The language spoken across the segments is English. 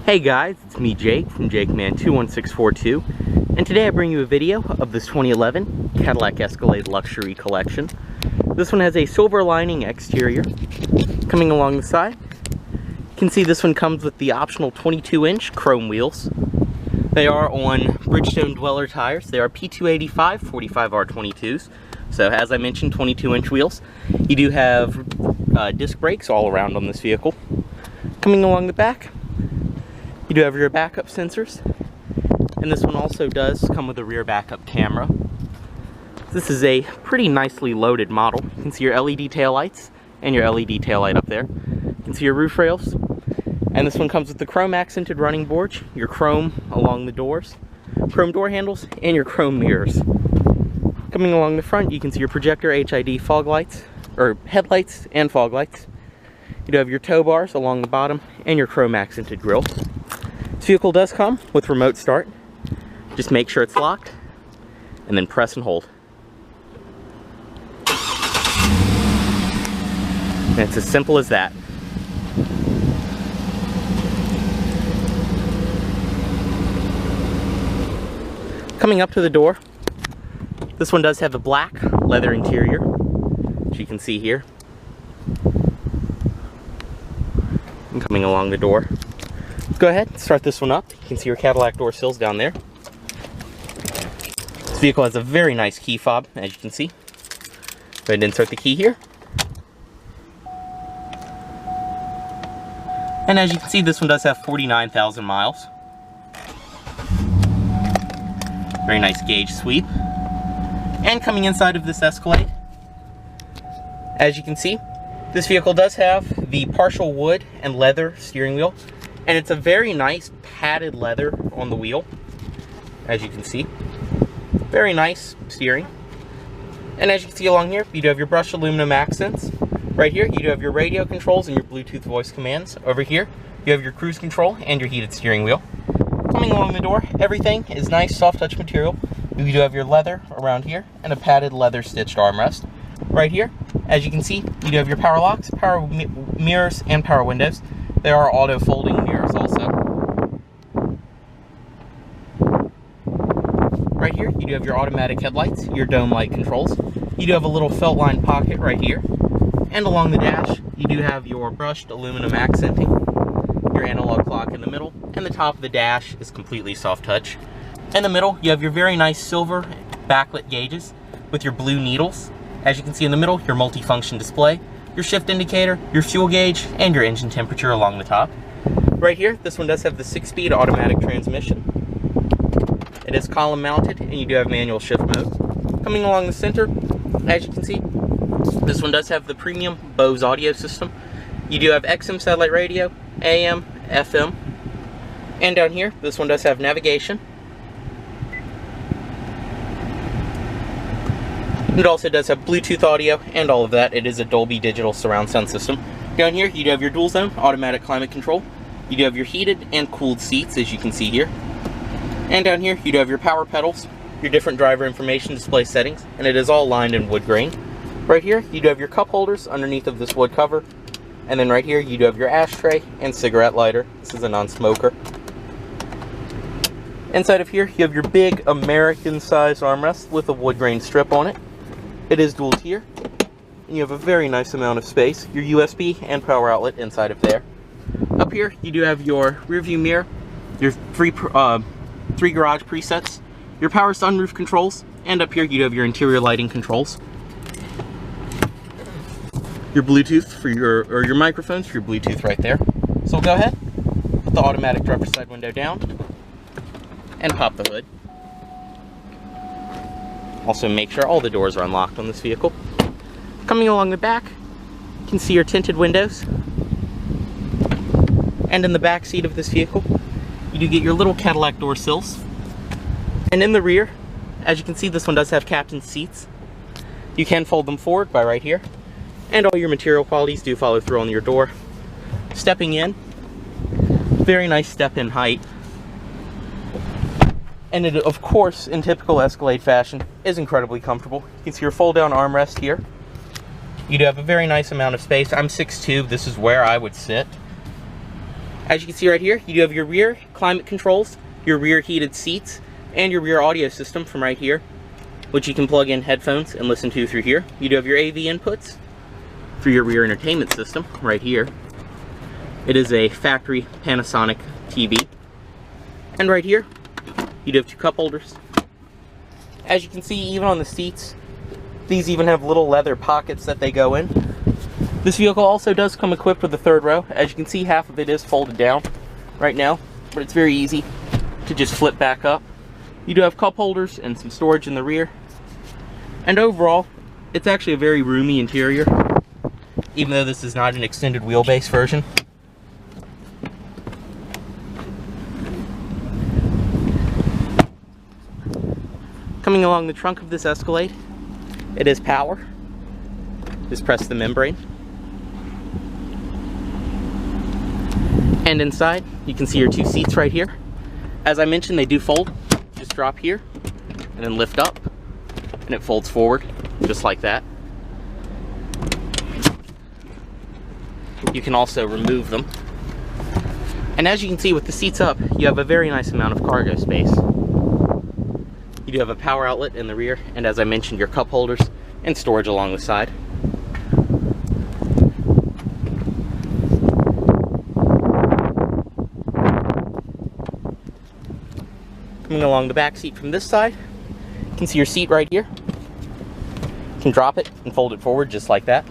Hey guys, it's me Jake from JakeMan21642, and today I bring you a video of this 2011 Cadillac Escalade Luxury Collection. This one has a silver lining exterior. Coming along the side, you can see this one comes with the optional 22-inch chrome wheels. They are on Bridgestone Dweller tires. They are P285 45R22s. So as I mentioned, 22-inch wheels. You do have disc brakes all around on this vehicle. Coming along the back, you do have your backup sensors, and this one also does come with a rear backup camera. This is a pretty nicely loaded model. You can see your LED taillights and your LED taillight up there. You can see your roof rails, and this one comes with the chrome accented running boards, your chrome along the doors, chrome door handles, and your chrome mirrors. Coming along the front, you can see your projector HID fog lights, or headlights and fog lights. You do have your tow bars along the bottom and your chrome accented grille. This vehicle does come with remote start. Just make sure it's locked and then press and hold. And it's as simple as that. Coming up to the door, this one does have a black leather interior, as you can see here. And coming along the door, go ahead and start this one up. You can see your Cadillac door sills down there. This vehicle has a very nice key fob, as you can see. Go ahead and insert the key here. And as you can see, this one does have 49,000 miles. Very nice Gage sweep. And coming inside of this Escalade, as you can see, this vehicle does have the partial wood and leather steering wheel, and it's a very nice padded leather on the wheel, as you can see. Very nice steering. And as you can see along here, you do have your brushed aluminum accents. Right here, you do have your radio controls and your Bluetooth voice commands. Over here, you have your cruise control and your heated steering wheel. Coming along the door, everything is nice soft touch material. You do have your leather around here and a padded leather stitched armrest. Right here, as you can see, you do have your power locks, power mirrors, and power windows. There are auto folding mirrors also. Right here, you do have your automatic headlights, your dome light controls. You do have a little felt line pocket right here. And along the dash, you do have your brushed aluminum accenting, your analog clock in the middle, and the top of the dash is completely soft touch. In the middle, you have your very nice silver backlit gauges with your blue needles. As you can see in the middle, your multifunction display, your shift indicator, your fuel gauge, and your engine temperature along the top. Right here, this one does have the 6-speed automatic transmission. It is column mounted, and you do have manual shift mode. Coming along the center, as you can see, this one does have the premium Bose audio system. You do have XM satellite radio, AM, FM, and down here, this one does have navigation. It also does have Bluetooth audio and all of that. It is a Dolby Digital surround sound system. Down here, you do have your dual zone automatic climate control. You do have your heated and cooled seats, as you can see here. And down here, you do have your power pedals, your different driver information display settings, and it is all lined in wood grain. Right here, you do have your cup holders underneath of this wood cover. And then right here, you do have your ashtray and cigarette lighter. This is a non-smoker. Inside of here, you have your big American-sized armrest with a wood grain strip on it. It is dual tier, and you have a very nice amount of space. Your USB and power outlet inside of there. Up here, you do have your rear view mirror, your three garage presets, your power sunroof controls, and up here you do have your interior lighting controls. Your Bluetooth for your microphones for your Bluetooth right there. So we'll go ahead, put the automatic driver's side window down, and pop the hood. Also make sure all the doors are unlocked on this vehicle. Coming along the back, you can see your tinted windows. And in the back seat of this vehicle, you do get your little Cadillac door sills. And in the rear, as you can see, this one does have captain's seats. You can fold them forward by right here. And all your material qualities do follow through on your door. Stepping in, very nice step-in height. And it, of course, in typical Escalade fashion, is incredibly comfortable. You can see your fold-down armrest here. You do have a very nice amount of space. I'm 6'2", this is where I would sit. As you can see right here, you do have your rear climate controls, your rear heated seats, and your rear audio system from right here, which you can plug in headphones and listen to through here. You do have your AV inputs for your rear entertainment system right here. It is a factory Panasonic TV. And right here, you do have two cup holders. As you can see, even on the seats, these even have little leather pockets that they go in. This vehicle also does come equipped with a third row. As you can see, half of it is folded down right now, but it's very easy to just flip back up. You do have cup holders and some storage in the rear. And overall, it's actually a very roomy interior, even though this is not an extended wheelbase version. Coming along the trunk of this Escalade, it is power. Just press the membrane. And inside, you can see your two seats right here. As I mentioned, they do fold. Just drop here, and then lift up, and it folds forward, just like that. You can also remove them. And as you can see with the seats up, you have a very nice amount of cargo space. You do have a power outlet in the rear, and as I mentioned, your cup holders and storage along the side. Coming along the back seat from this side, you can see your seat right here. You can drop it and fold it forward just like that.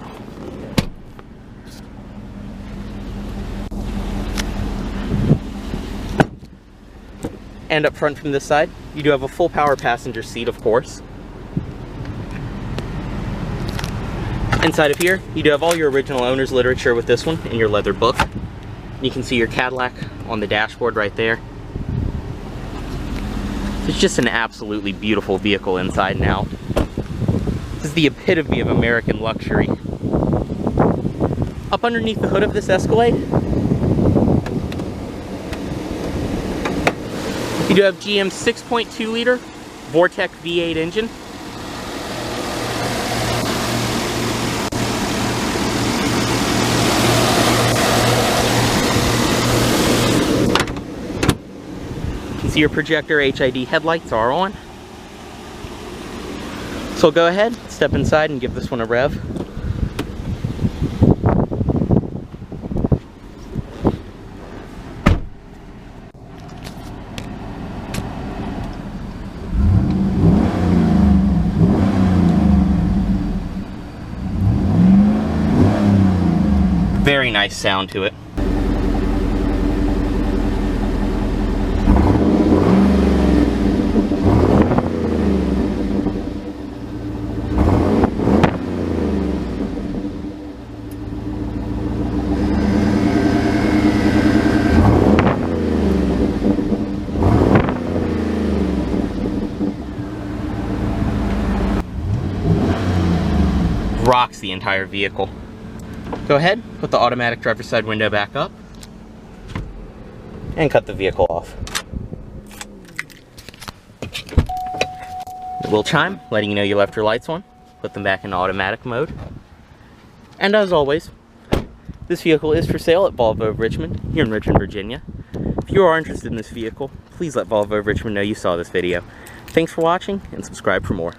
And up front from this side, you do have a full power passenger seat, of course. Inside of here, you do have all your original owner's literature with this one in your leather book. You can see your Cadillac on the dashboard right there. It's just an absolutely beautiful vehicle inside and out. This is the epitome of American luxury. Up underneath the hood of this Escalade, you do have GM's 6.2 liter Vortec V8 engine. You can see your projector HID headlights are on. So go ahead, step inside and give this one a rev. Very nice sound to it. Rocks the entire vehicle. Go ahead, put the automatic driver's side window back up, and cut the vehicle off. It will chime, letting you know you left your lights on. Put them back in automatic mode. And as always, this vehicle is for sale at Volvo of Richmond, here in Richmond, Virginia. If you are interested in this vehicle, please let Volvo of Richmond know you saw this video. Thanks for watching, and subscribe for more.